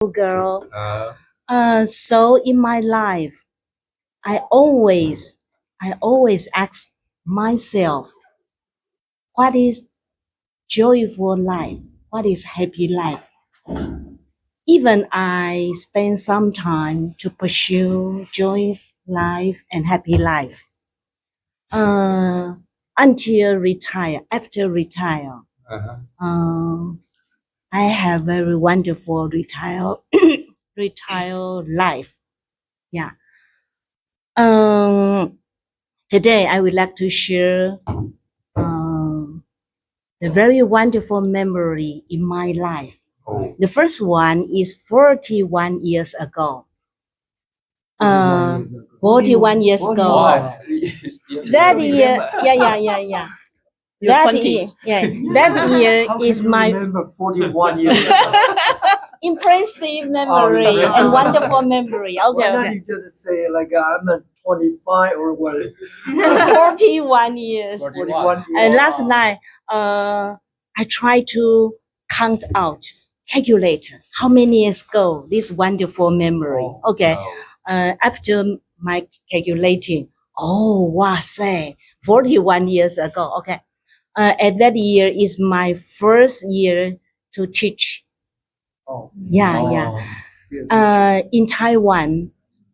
girl. So in my life, I always ask myself, what is joyful life? What is happy life? Even I spend some time to pursue joy life and happy life. Until retire, after retire, I have very wonderful retire life. Yeah. Today I would like to share a very wonderful memory in my life. The first one is 41 years ago. 41 years ago. Wow. That year, yeah. You're That 20. year, that year How is can you my remember 41 years ago? impressive memory yeah. and wonderful memory. Why Okay, not okay. you just say like I'm not 25 or what? 41 years. 41 years. And last night, I tried to count out, calculate how many years ago this wonderful memory. Oh, Okay. After my calculating, say 41 years ago. Okay. At that year is my first year to teach. Oh. Yeah. In Taiwan,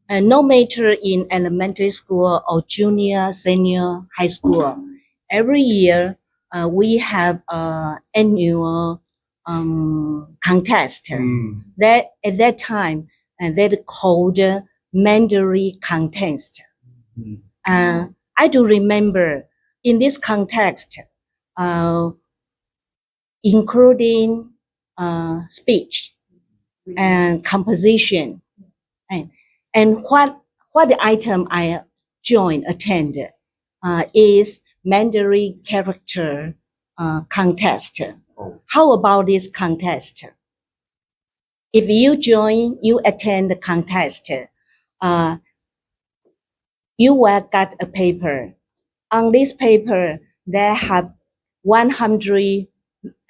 no matter in elementary school or junior, senior, high school, every year we have annual contest. That at that time that called Mandarin contest. I do remember in this context, including speech and composition, and what the item I attended is Mandarin character contest. How about this contest? If you attend the contest, you will get a paper. On this paper, there have 100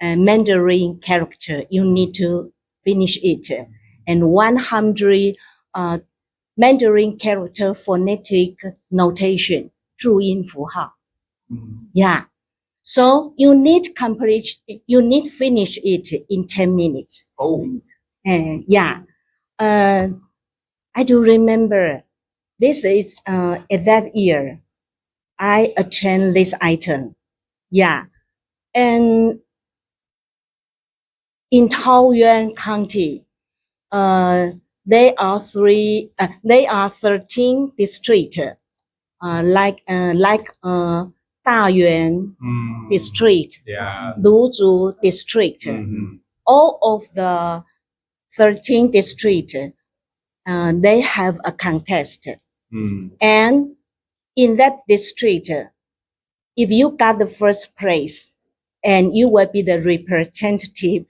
Mandarin character. You need to finish it, and 100 Mandarin character phonetic notation, 注音符号. Yeah. So you need finish it in 10 minutes. Yeah. I do remember this is at that year I attend this item. Yeah. And in Taoyuan County, there are 13 districts, like Dayuan district, Luzhu district. All of the 13 districts, they have a contest. And in that district, if you got the first place, and you will be the representative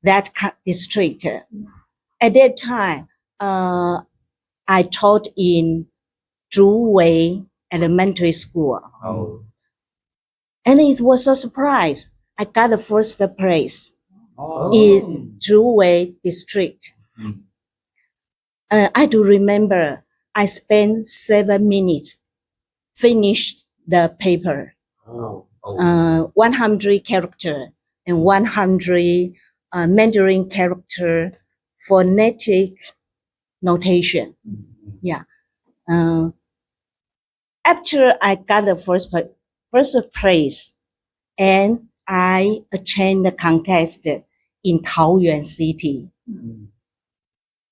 that district. At that time, I taught in Zhuwei Elementary School. And it was a surprise. I got the first place in Zhuwei district. I do remember I spent 7 minutes finish the paper. 100 character and 100 Mandarin character phonetic notation. Yeah. After I got the first place, and I attend the contest in Taoyuan City.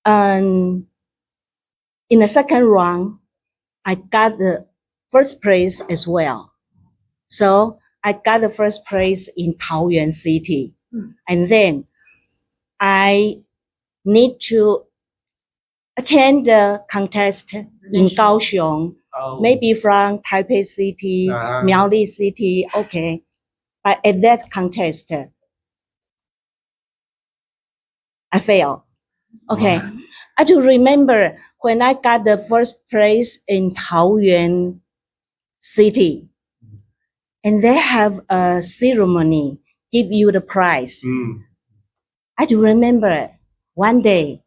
In the second round, I got the first place as well. So I got the first place in Taoyuan City. And then I need to attend the contest in Kaohsiung, maybe from Taipei City, Miaoli City, okay. But at that contest, I failed. Okay. I do remember when I got the first place in Taoyuan City, and they have a ceremony, give you the prize. I do remember one day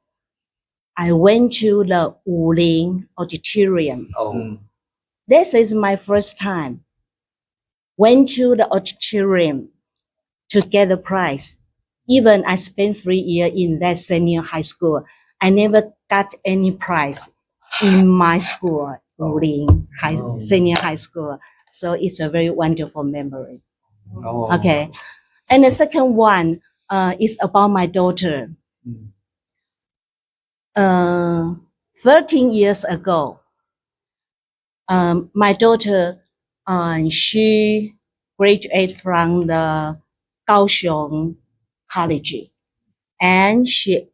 I went to the Wuling Auditorium. Oh. This is my first time. Went to the auditorium to get the prize. Even I spent 3 years in that senior high school. I never got any prize in my school, Wuling Senior High School. So it's a very wonderful memory. Oh. Okay. And the second one is about my daughter. 13 years ago, my daughter, she graduated from the Kaohsiung College, and she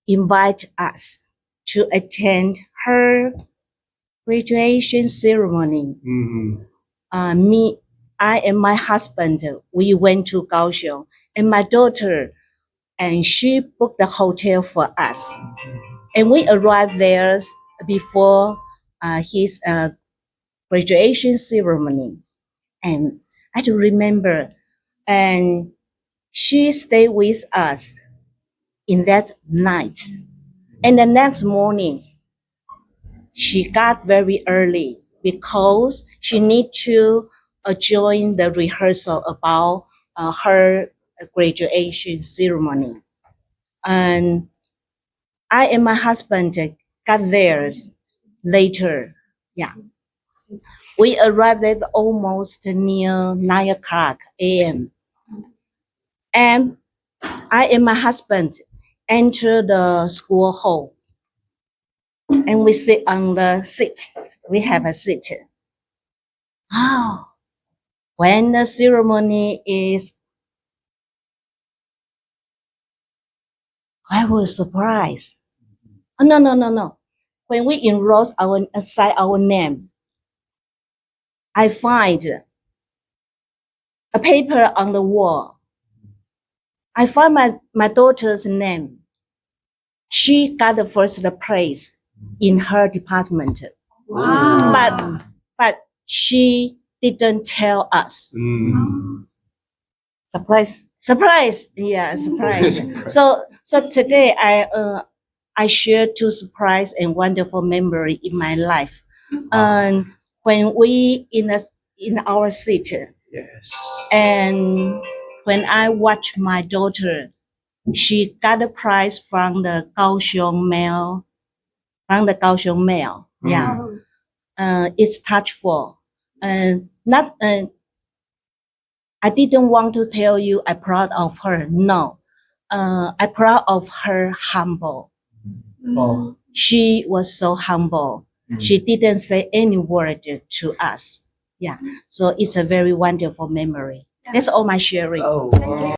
invited us to attend her graduation ceremony. I and my husband, we went to Kaohsiung, and my daughter, and she booked the hotel for us. And we arrived there before his graduation ceremony. And I do remember, and she stayed with us in that night. And the next morning, she got very early because she need to join the rehearsal about her graduation ceremony. And I and my husband got there later. Yeah. We arrived at almost near 9 o'clock a.m. And I and my husband entered the school hall. And we sit on the seat. We have a seat. Oh, when the ceremony is, I was surprised. Oh, no. When we enrolled aside our name, I find a paper on the wall. I find my daughter's name. She got the first place in her department. Wow. But she didn't tell us. Surprise. Yeah, surprise. So today I share two surprise and wonderful memory in my life. And when we in our city, Yes. and when I watch my daughter, she got a prize from the Kaohsiung Mail. Yeah. It's touchful. Not. I didn't want to tell you I'm proud of her. No. I'm proud of her humble. Oh. She was so humble. She didn't say any word to us. Yeah. So it's a very wonderful memory. That's all my sharing. Oh.